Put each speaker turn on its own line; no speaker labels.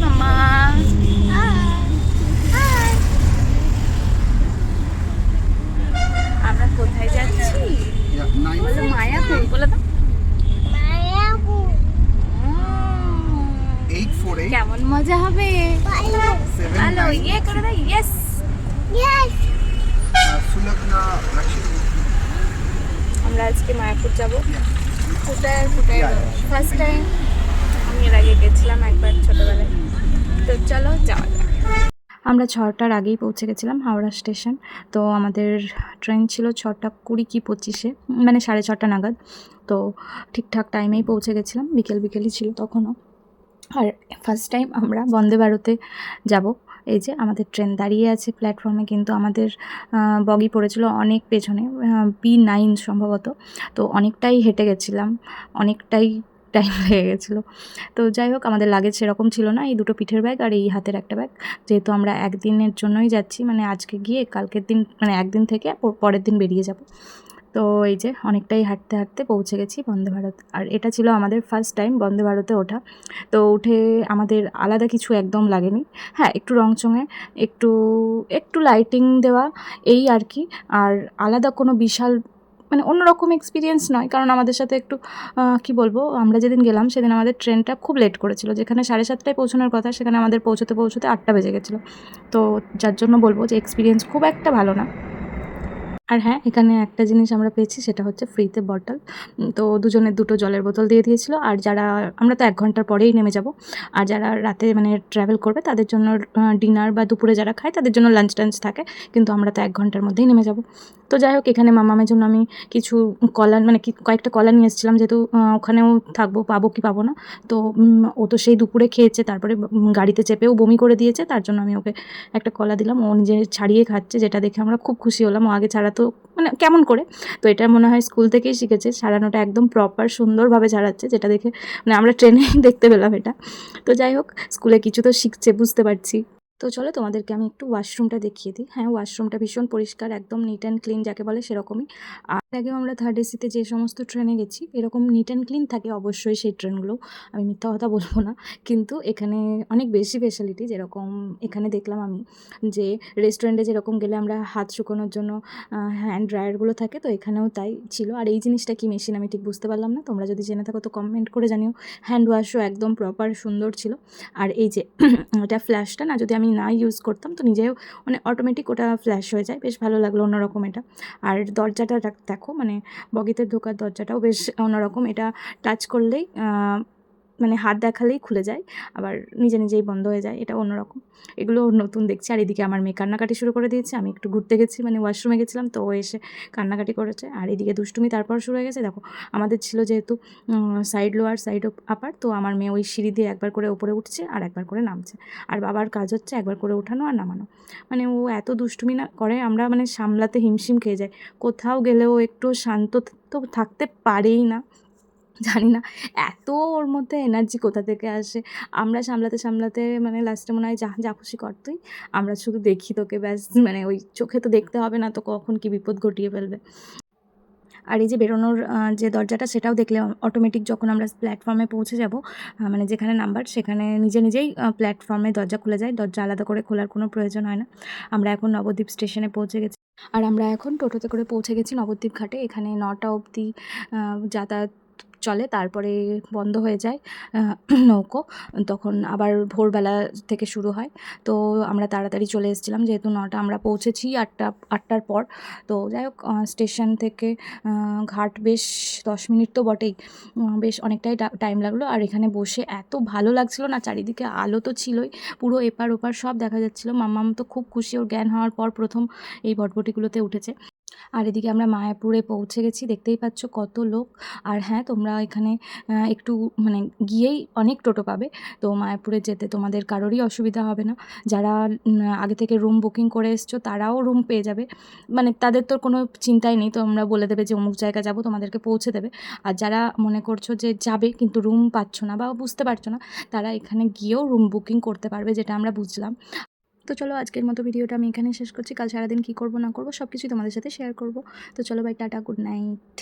মামা। আমরা কোথায় যাচ্ছি? বলো মায়াপুর, বলো তো। কেমন মজা হবে? হ্যালো, ইয়ে করে দাও। ইয়েস। আমরা আজকে মায়াপুর যাব। কোথায় ফার্স্ট টাইম। আমি এর আগে গেছিলাম একবার ছোটবেলায়। তো চলো যাওয়া যাক। আমরা 6টার আগেই পৌঁছে গেছিলাম হাওড়া স্টেশন। তো আমাদের ট্রেন ছিল 6:20 কি 25-এ, মানে 6:30 নাগাদ। তো ঠিকঠাক টাইমেই পৌঁছে গেছিলাম, বিকেলই ছিল তখনও। আর ফার্স্ট টাইম আমরা বন্দে ভারতে যাব। এই যে আমাদের ট্রেন দাঁড়িয়ে আছে প্ল্যাটফর্মে, কিন্তু আমাদের বগি পড়েছিল অনেক পেছনে, B9 সম্ভবত। তো অনেকটাই হেঁটে গেছিলাম, অনেকটাই টাইম লেগে গেছিলো। তো যাই হোক, আমাদের লাগেজ সেরকম ছিল না, এই দুটো পিঠের ব্যাগ আর এই হাতের একটা ব্যাগ। যেহেতু আমরা একদিনের জন্যই যাচ্ছি, মানে আজকে গিয়ে কালকের দিন, মানে একদিন থেকে পরের দিন বেরিয়ে যাব। তো এই যে অনেকটাই হাঁটতে হাঁটতে পৌঁছে গেছি বন্দে ভারত। আর এটা ছিল আমাদের ফার্স্ট টাইম বন্দে ভারতে ওঠা। তো উঠে আমাদের আলাদা কিছু একদম লাগেনি। হ্যাঁ, একটু রংচঙে, একটু একটু লাইটিং দেওয়া, এই আর কি। আর আলাদা কোনো বিশাল, মানে অন্যরকম এক্সপিরিয়েন্স নয়, কারণ আমাদের সাথে একটু কি বলবো, আমরা যেদিন গেলাম সেদিন আমাদের ট্রেনটা খুব লেট করেছিল। যেখানে 7:30টায় পৌঁছানোর কথা, সেখানে আমাদের পৌঁছতে 8টা বেজে গেছিলো। তো যার জন্য বলবো যে এক্সপিরিয়েন্স খুব একটা ভালো না। আর হ্যাঁ, এখানে একটা জিনিস আমরা পেয়েছি, সেটা হচ্ছে ফ্রিতে বটল। তো দুজনের দুটো জলের বোতল দিয়ে দিয়েছিল। আর যারা, আমরা তো 1 ঘন্টার পরেই নেমে যাব। আর যারা রাতে মানে ট্রাভেল করবে তাদের জন্য ডিনার বা দুপুরে যারা খায় তাদের জন্য লাঞ্চ টাঞ্চ থাকে। কিন্তু আমরা তো 1 ঘন্টার মধ্যেই নেমে যাব। তো যাই হোক, এখানে মামামের জন্য আমি কিছু কলা, মানে কয়েকটা কলা নিয়ে এসেছিলাম, যেহেতু ওখানেও থাকবো, পাবো কি পাবো না। তো ও তো সেই দুপুরে খেয়েছে, তারপরে গাড়িতে চেপেও বমি করে দিয়েছে। তার জন্য আমি ওকে একটা কলা দিলাম, ও নিজে ছাড়িয়ে খাচ্ছে, যেটা দেখে আমরা খুব খুশি হলাম। ও আগে ছাড়াতো মানে কেমন করে, তো এটা মনে হয় স্কুল থেকেই শিখেছে, ছাড়ানোটা একদম প্রপার সুন্দরভাবে ছাড়াচ্ছে, যেটা দেখে মানে আমরা ট্রেনেই দেখতে পেলাম এটা। তো যাই হোক, স্কুলে কিছু তো শিখছে, বুঝতে পারছি। তো চলো তোমাদেরকে আমি একটু ওয়াশরুমটা দেখিয়ে দিই। হ্যাঁ, ওয়াশরুমটা ভীষণ পরিষ্কার, একদম নিট অ্যান্ড ক্লিন যাকে বলে সেরকমই। আর আগেও আমরা থার্ড এসিতে যে সমস্ত ট্রেনে গেছি এরকম নিট অ্যান্ড ক্লিন থাকে অবশ্যই সেই ট্রেনগুলো, আমি মিথ্যা কথা বলবো না। কিন্তু এখানে অনেক বেশি স্পেশালিটি, যেরকম এখানে দেখলাম আমি যে রেস্টুরেন্টে যেরকম গেলে আমরা হাত শুকোনোর জন্য হ্যান্ড ড্রায়ারগুলো থাকে, তো এখানেও তাই ছিল। আর এই জিনিসটা কি মেশিন আমি ঠিক বুঝতে পারলাম না, তোমরা যদি জেনে থাকো তো কমেন্ট করে জানিও। হ্যান্ড ওয়াশও একদম প্রপার সুন্দর ছিল। আর এই যে এটা ফ্ল্যাশটা না, যদি আমি না ইউজ করতাম তো নিজেও মানে অটোমেটিক ওটা ফ্ল্যাশ হয়ে যায়, বেশ ভালো লাগলো অন্যরকম এটা। আর দরজাটা দেখো, মানে বগিতে ঢোকার দরজাটাও বেশ অন্যরকম, এটা টাচ করলেই মানে হাত দেখালেই খুলে যায়, আবার নিজেই বন্ধ হয়ে যায়, এটা অন্যরকম। এগুলো নতুন দেখছি। আর এদিকে আমার মেয়ে কান্নাকাটি শুরু করে দিয়েছে। আমি একটু ঘুরতে গেছি, মানে ওয়াশরুমে গেছিলাম, তো ও এসে কান্নাকাটি করেছে। আর এদিকে দুষ্টুমি তারপর শুরু হয়ে গেছে। দেখো, আমাদের ছিল যেহেতু সাইড লোয়ার সাইড আপার, তো আমার মেয়ে ওই সিঁড়ি দিয়ে একবার করে ওপরে উঠছে আর একবার করে নামছে। আর বাবার কাজ হচ্ছে একবার করে ওঠানো আর নামানো। মানে ও এত দুষ্টুমি না করে, আমরা মানে সামলাতে হিমশিম খেয়ে যাই। কোথাও গেলেও একটু শান্ত তো থাকতে পারেই না, জানি না এত ওর মধ্যে এনার্জি কোথা থেকে আসে। আমরা সামলাতে সামলাতে মানে লাস্টে মনে হয় যা যা খুশি কর তুই, আমরা শুধু দেখি তোকে ব্যাস, মানে ওই চোখে তো দেখতে হবে না তো কখন কি বিপদ ঘটিয়ে ফেলবে। আর এই যে বেরোনোর যে দরজাটা, সেটাও দেখলে অটোমেটিক যখন আমরা প্ল্যাটফর্মে পৌঁছে যাব, মানে যেখানে নাম্বার সেখানে নিজেই প্ল্যাটফর্মে দরজা খুলে যায়, দরজা আলাদা করে খোলার কোনো প্রয়োজন হয় না। আমরা এখন নবদ্বীপ স্টেশনে পৌঁছে গেছি। আর আমরা এখন টোটোতে করে পৌঁছে গেছি নবদ্বীপ ঘাটে। এখানে 9টা অবধি যাতায়াত চলে, তারপরে বন্ধ হয়ে যায় নৌকো, তখন আবার ভোরবেলা থেকে শুরু হয়। তো আমরা তাড়াতাড়ি চলে এসেছিলাম, যেহেতু 9টা, আমরা পৌঁছেছি 8টার পর। তো যাই হোক, স্টেশন থেকে ঘাট বেশ 10 মিনিট তো বটেই, বেশ অনেকটাই টাইম লাগলো। আর এখানে বসে এত ভালো লাগছিল না, চারিদিকে আলো তো ছিলই, পুরো এপার ওপার সব দেখা যাচ্ছিলো। মাম্মাম তো খুব খুশি, ওর জ্ঞান হওয়ার পর প্রথম এই ভটভটিগুলোতে উঠেছে। আর এদিকে আমরা মায়াপুরে পৌঁছে গেছি, দেখতেই পাচ্ছ কত লোক। আর হ্যাঁ, তোমরা এখানে একটু মানে গিয়েই অনেক টোটো পাবে। তো মায়াপুরে যেতে তোমাদের কারোরই অসুবিধা হবে না। যারা আগে থেকে রুম বুকিং করে এসছো তারাও রুম পেয়ে যাবে, মানে তাদের তো কোনো চিন্তাই নেই, তোমরা বলে দেবে যে অমুক জায়গা যাবো, তোমাদেরকে পৌঁছে দেবে। আর যারা মনে করছো যে যাবে কিন্তু রুম পাচ্ছ না বা বুঝতে পারছো না, তারা এখানে গিয়েও রুম বুকিং করতে পারবে, যেটা আমরা বুঝলাম। তো চলো, আজকের মতো ভিডিওটা আমি এখানে শেষ করছি। কাল সারাদিন কী করবো না করবো সব কিছুই তোমাদের সাথে শেয়ার করবো। তো চলো, বাই, টাটা, গুড নাইট।